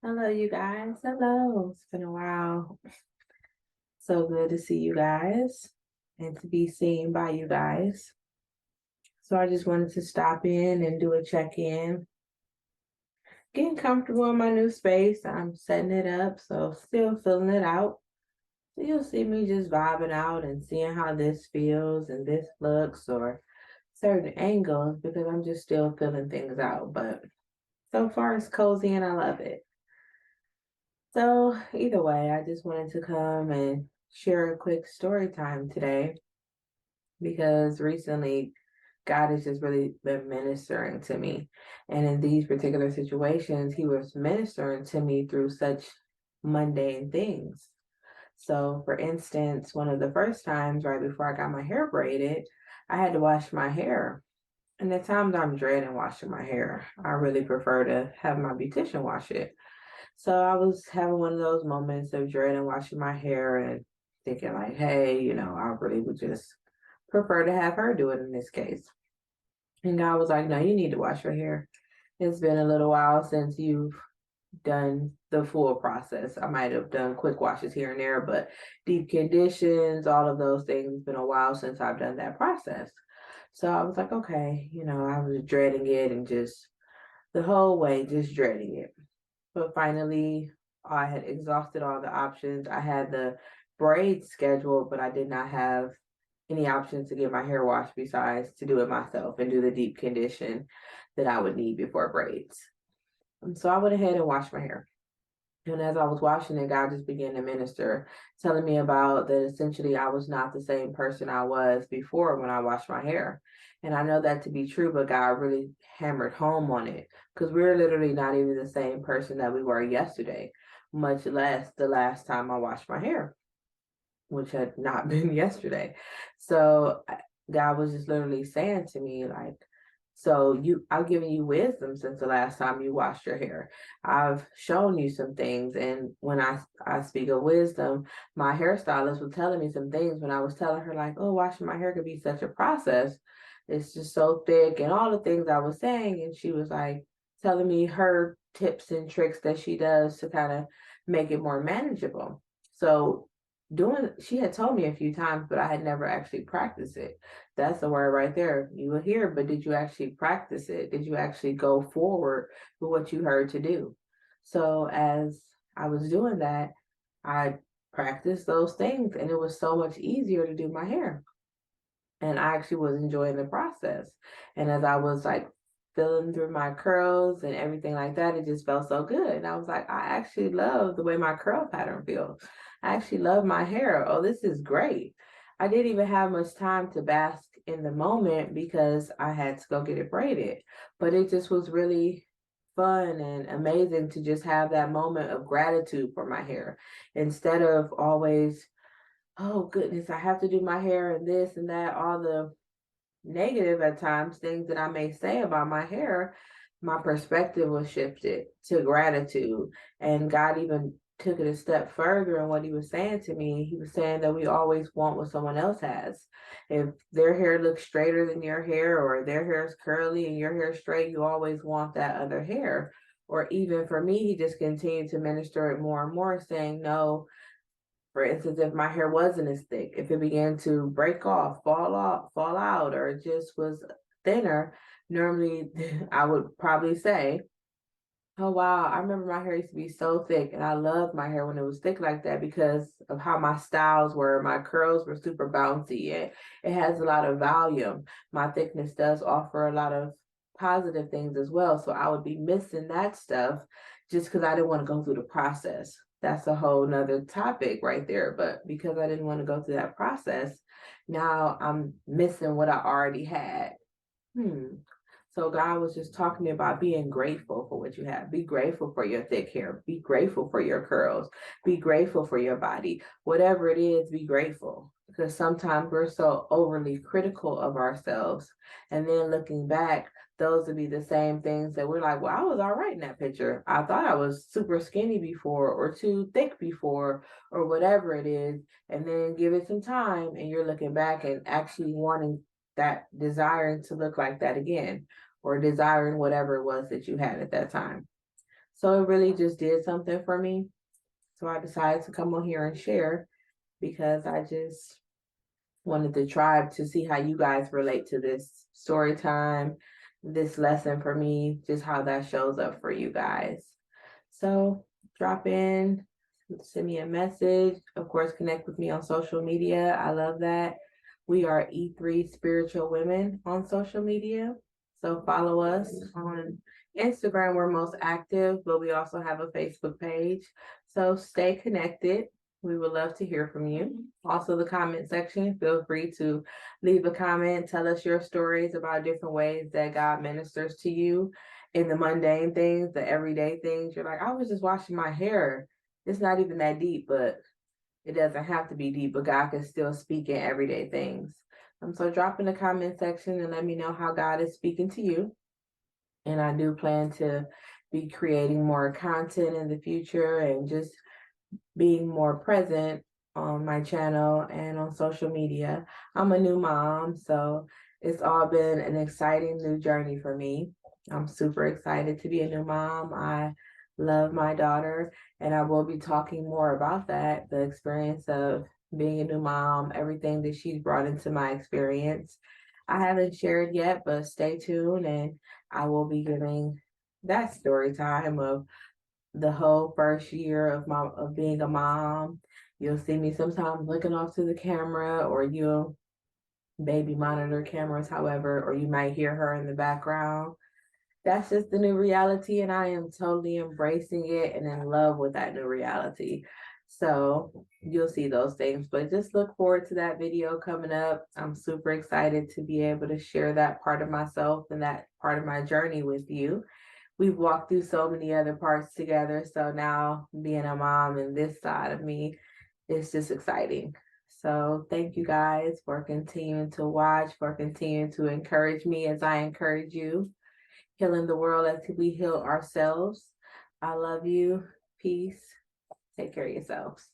Hello, you guys. Hello. It's been a while. So good to see you guys and to be seen by you guys. So I just wanted to stop in and do a check-in. Getting comfortable in my new space. I'm setting it up, so still filling it out. So you'll see me just vibing out and seeing how this feels and this looks or certain angles because I'm just still filling things out. But so far it's cozy and I love it. So, either way, I just wanted to come and share a quick story time today because recently God has just really been ministering to me. And in these particular situations, He was ministering to me through such mundane things. So, for instance, one of the first times right before I got my hair braided, I had to wash my hair. And at times I'm dreading washing my hair. I really prefer to have my beautician wash it. So I was having one of those moments of dreading washing my hair and thinking like, hey, I really would just prefer to have her do it in this case. And God was like, no, you need to wash your hair. It's been a little while since you've done the full process. I might have done quick washes here and there, but deep conditions, all of those things, it's been a while since I've done that process. So I was like, okay, I was dreading it and just the whole way just dreading it. But finally, I had exhausted all the options. I had the braids scheduled, but I did not have any options to get my hair washed besides to do it myself and do the deep condition that I would need before braids. And so I went ahead and washed my hair. And as I was washing it, God just began to minister, telling me about that essentially I was not the same person I was before when I washed my hair. And I know that to be true, but God really hammered home on it because we're literally not even the same person that we were yesterday, much less the last time I washed my hair, which had not been yesterday. So God was just literally saying to me, like, so I've given you wisdom since the last time you washed your hair. I've shown you some things. And when I speak of wisdom, my hairstylist was telling me some things when I was telling her, like, oh, washing my hair could be such a process. It's just so thick and all the things I was saying. And she was like telling me her tips and tricks that she does to kind of make it more manageable. So she had told me a few times, but I had never actually practiced it. That's the word right there. You were here, but did you actually practice it? Did you actually go forward with what you heard to do? So as I was doing that, I practiced those things and it was so much easier to do my hair. And I actually was enjoying the process. And as I was like feeling through my curls and everything like that, it just felt so good. And I was like, I actually love the way my curl pattern feels. I actually love my hair. Oh, this is great. I didn't even have much time to bask in the moment because I had to go get it braided. But it just was really fun and amazing to just have that moment of gratitude for my hair instead of always, oh goodness, I have to do my hair and this and that, all the negative at times things that I may say about my hair. My perspective was shifted to gratitude. And God even took it a step further in what He was saying to me. He was saying that we always want what someone else has. If their hair looks straighter than your hair, or their hair is curly and your hair is straight, you always want that other hair. Or even for me, He just continued to minister it more and more, saying, no, for instance, if my hair wasn't as thick, if it began to break off, fall out, or it just was thinner, normally I would probably say, oh wow, I remember my hair used to be so thick and I loved my hair when it was thick like that because of how my styles were. My curls were super bouncy and it has a lot of volume. My thickness does offer a lot of positive things as well. So I would be missing that stuff just because I didn't want to go through the process. That's a whole nother topic right there. But because I didn't want to go through that process, now I'm missing what I already had. Hmm. So God was just talking about being grateful for what you have. Be grateful for your thick hair. Be grateful for your curls. Be grateful for your body. Whatever it is, be grateful. Because sometimes we're so overly critical of ourselves. And then looking back, those would be the same things that we're like, well, I was all right in that picture. I thought I was super skinny before or too thick before or whatever it is. And then give it some time and you're looking back and actually wanting that desiring to look like that again or desiring whatever it was that you had at that time. So it really just did something for me. So I decided to come on here and share because I just wanted the tribe to see how you guys relate to this story time, this lesson for me, just how that shows up for you guys. So drop in, send me a message. Of course, connect with me on social media. I love that. We are E3 Spiritual Women on social media. So follow us on Instagram. We're most active, but we also have a Facebook page. So stay connected. We would love to hear from you. Also, the comment section, feel free to leave a comment. Tell us your stories about different ways that God ministers to you in the mundane things, the everyday things. You're like, I was just washing my hair. It's not even that deep, but it doesn't have to be deep, but God can still speak in everyday things. So drop in the comment section and let me know how God is speaking to you. And I do plan to be creating more content in the future and just being more present on my channel and on social media. I'm a new mom, so it's all been an exciting new journey for me. I'm super excited to be a new mom. I love my daughter, and I will be talking more about that, the experience of being a new mom, everything that she's brought into my experience. I haven't shared yet, but stay tuned and I will be giving that story time of the whole first year of being a mom. You'll see me sometimes looking off to the camera, or you'll baby monitor cameras, however, or you might hear her in the background. That's just the new reality, and I am totally embracing it and in love with that new reality. So you'll see those things, but just look forward to that video coming up. I'm super excited to be able to share that part of myself and that part of my journey with you. We've walked through so many other parts together. So now being a mom and this side of me is just exciting. So thank you guys for continuing to watch, for continuing to encourage me as I encourage you, healing the world as we heal ourselves. I love you. Peace. Take care of yourselves.